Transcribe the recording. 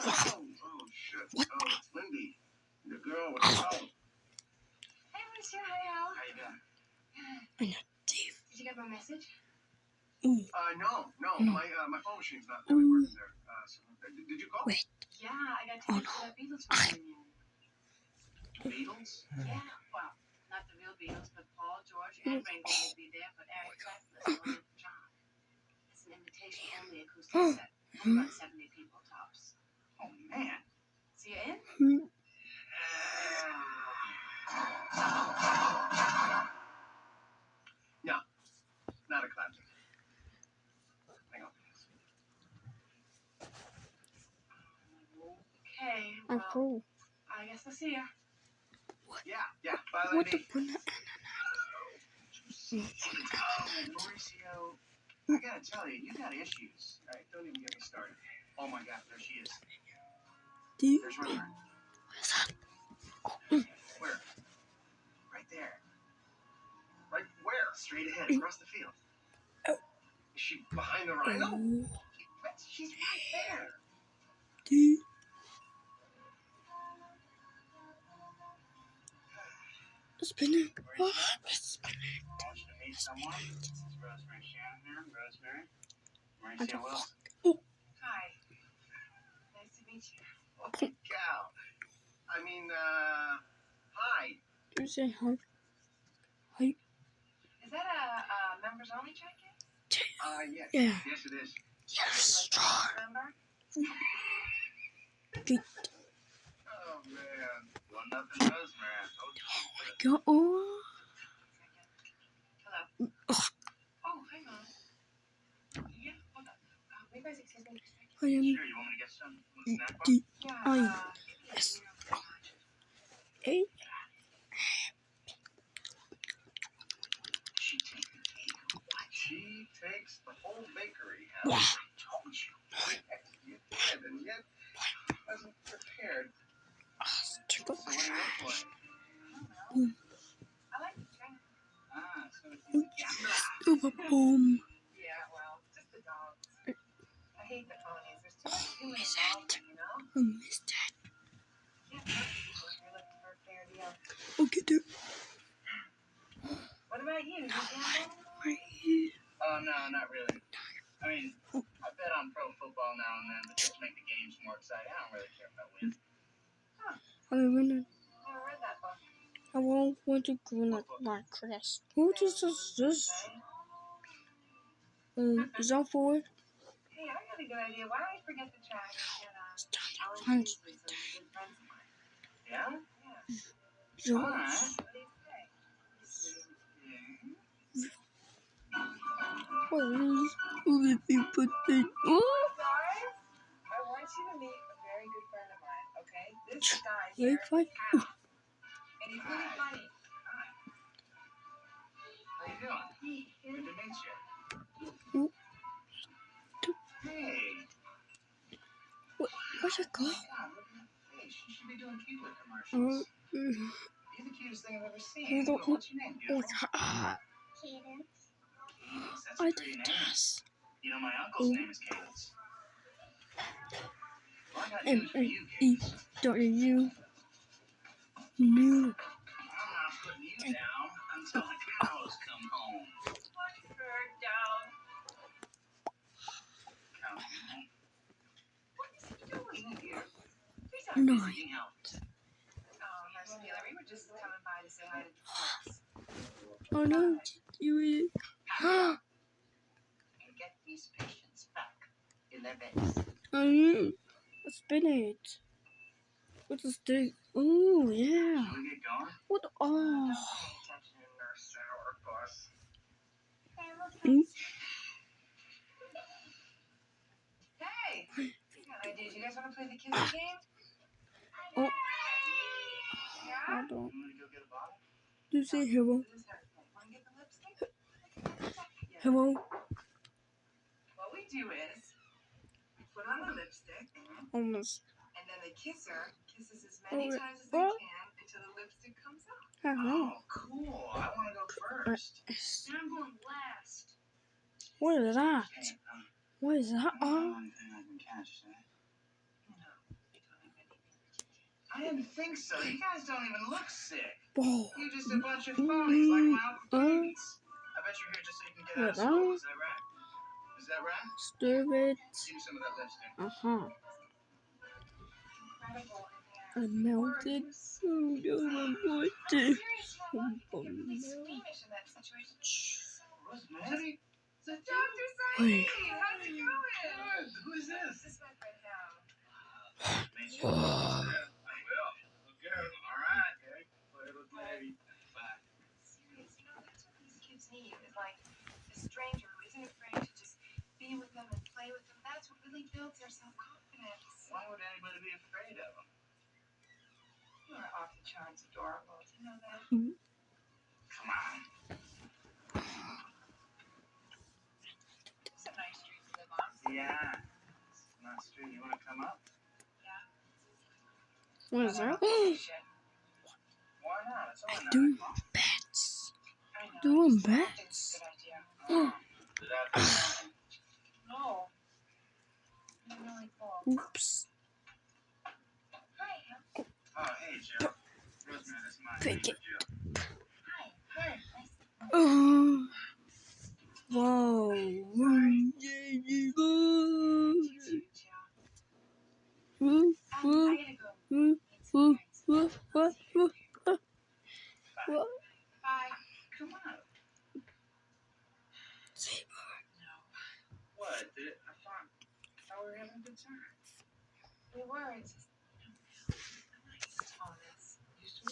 Oh, shit. What? Oh, it's Lindy. The girl with the phone. Hey, Monsieur. Hey, Al. How you doing? I know, Dave. Did you get my message? Ooh. No. No. My phone machine's not really working there. So, did you call? Wait. Yeah, I got tickets to that Beatles reunion. Beatles? Yeah, well, not the real Beatles, but Paul, George, and Ringo will be there, but Eric Clapton is filling in for John. It's an invitation-only acoustic set. Only about 70 people tops. Oh, man. See you in? No, not a Clapton. Hang on. Okay, I'm well, cool. I guess I'll see you. Yeah. Bye, What the Lindy. banana? Oh, Mauricio, I gotta tell you, you got issues. All right, don't even get me started. Oh my God, there she is. Dude. There's Rosemary. What's that? Where? Right there. Right where? Straight ahead, across the field. Oh. Is she behind the rhino? Oh. She's right there. Dude. Spinning. What? Spinning. I want you to meet someone. This is Rosemary Shanahan. Rosemary. What Mauricio the Wilson. fuck? Oh. Hi. Nice to meet you. Holy cow. I mean, hi. You say hi. Hi. Is that a members-only check-in? Yes. Yeah. Yes, it is. Yes, Like star. a member? Good. Oh, man. 1-0 Rosemary. I told you. Go on. Hello. Oh. Oh, hi, Mom. Yeah, hold on. You guys excuse me for a second? I am. Sure, you want me to get some snack bar? D. Yeah, I. yes. A. She takes the whole bakery. Yeah. I told you. You did, and yet I wasn't prepared. So what do you look for? I like the drink. So it's Super boom. Yeah, well, just the dogs. I hate the ponies. There's too much human Is involvement, it? you know? I missed that. Can't hurt people if you're looking for a fair deal. Okay, dude. What about you? You gamble? Right here. Oh, no, not really. I mean, I bet on pro football now and then, but just to make the games more exciting. I don't really care if I win. I'm winning. Never read that book. I won't want to go like my Chris. Who does this? Is that for it? Hey, I got a good idea. Why don't we forget the track and I'll Fun. introduce Lisa to good friends of mine. Yeah? Yeah. George. All right. What do you say? What if you put it? Oh! Guys, I want you to meet a very good friend of mine, okay? This guy Very here, fun. Hal. And he's really funny. How you doing? Good to meet Oh. you. Hey. What's it called? God, look at that face. You should be doing Keebler commercials. You're the cutest thing I've ever seen. What's your name, beautiful? Cadence. Cadence. That's I a pretty did name. this. You know, my uncle's name is Cadence. Well, I got news for you, Cadence. M-A-E-W. New. I'm not putting you down until the cows come home. Put her down. Cows come home. What is he doing here? He's not No. visiting out. Mercy, we were just coming by to say hi to Doris. Oh no, you. And get these patients back in their beds. Spinach. What's this thing? Oh yeah. Shall we get going? What? Oh. Attention, nurse sourpuss. Hey! Did you guys want to play the kissing game? Oh. Yeah? I don't. You want to go get a bottle? You say hello. This is her thing. Want to get the lipstick? Yeah. Hello. What we do is put on the lipstick, Almost. and then the kisser kisses as many Oh, times as they what? can until the lipstick comes out. Hello. Oh, cool. I want to go first. And I'm going last. What is that? Hey, What is that? I don't Oh. know anything I can catch today. I didn't think so. You guys don't even look sick. Whoa. You're just a bunch of phonies like my Uncle Phoenix. I bet you're here just so you can get out of school. Is that right? Is that right? Stupid. Give me some of that lipstick. Incredible in there. I melted. Oh, no, I'm going to. I'm serious, you know what? I get really squeamish in that situation. Rosemary? Dr. Saeed, how's it going? Good. Who is this? This is my friend Hal. Make sure you I will. Okay. All right. Okay. Little lady. Bye. Serious, you know, that's what these kids need. Is like a stranger who isn't afraid to just be with them and play with them. That's what really builds their self-confidence. Why would anybody be afraid of him? You are off the charts adorable. Do you know that? Come on. It's a nice street to live on. Yeah. It's not street. You want to come up? What is that? Why not? It's only Doing 9 o'clock. bets. I know. Doing I think bets. it's a good idea. Did that No. I'm really full. Oops. Hi, Hal. Oh, hey, Jill. Rosemary, this is my Pick neighbor, it. Jill. Hi. Hi. Nice to Whoa. meet you, Jill. I gotta go. Meet some friends. Bye. Come on. No. What? I thought we were having a good time. We were. It's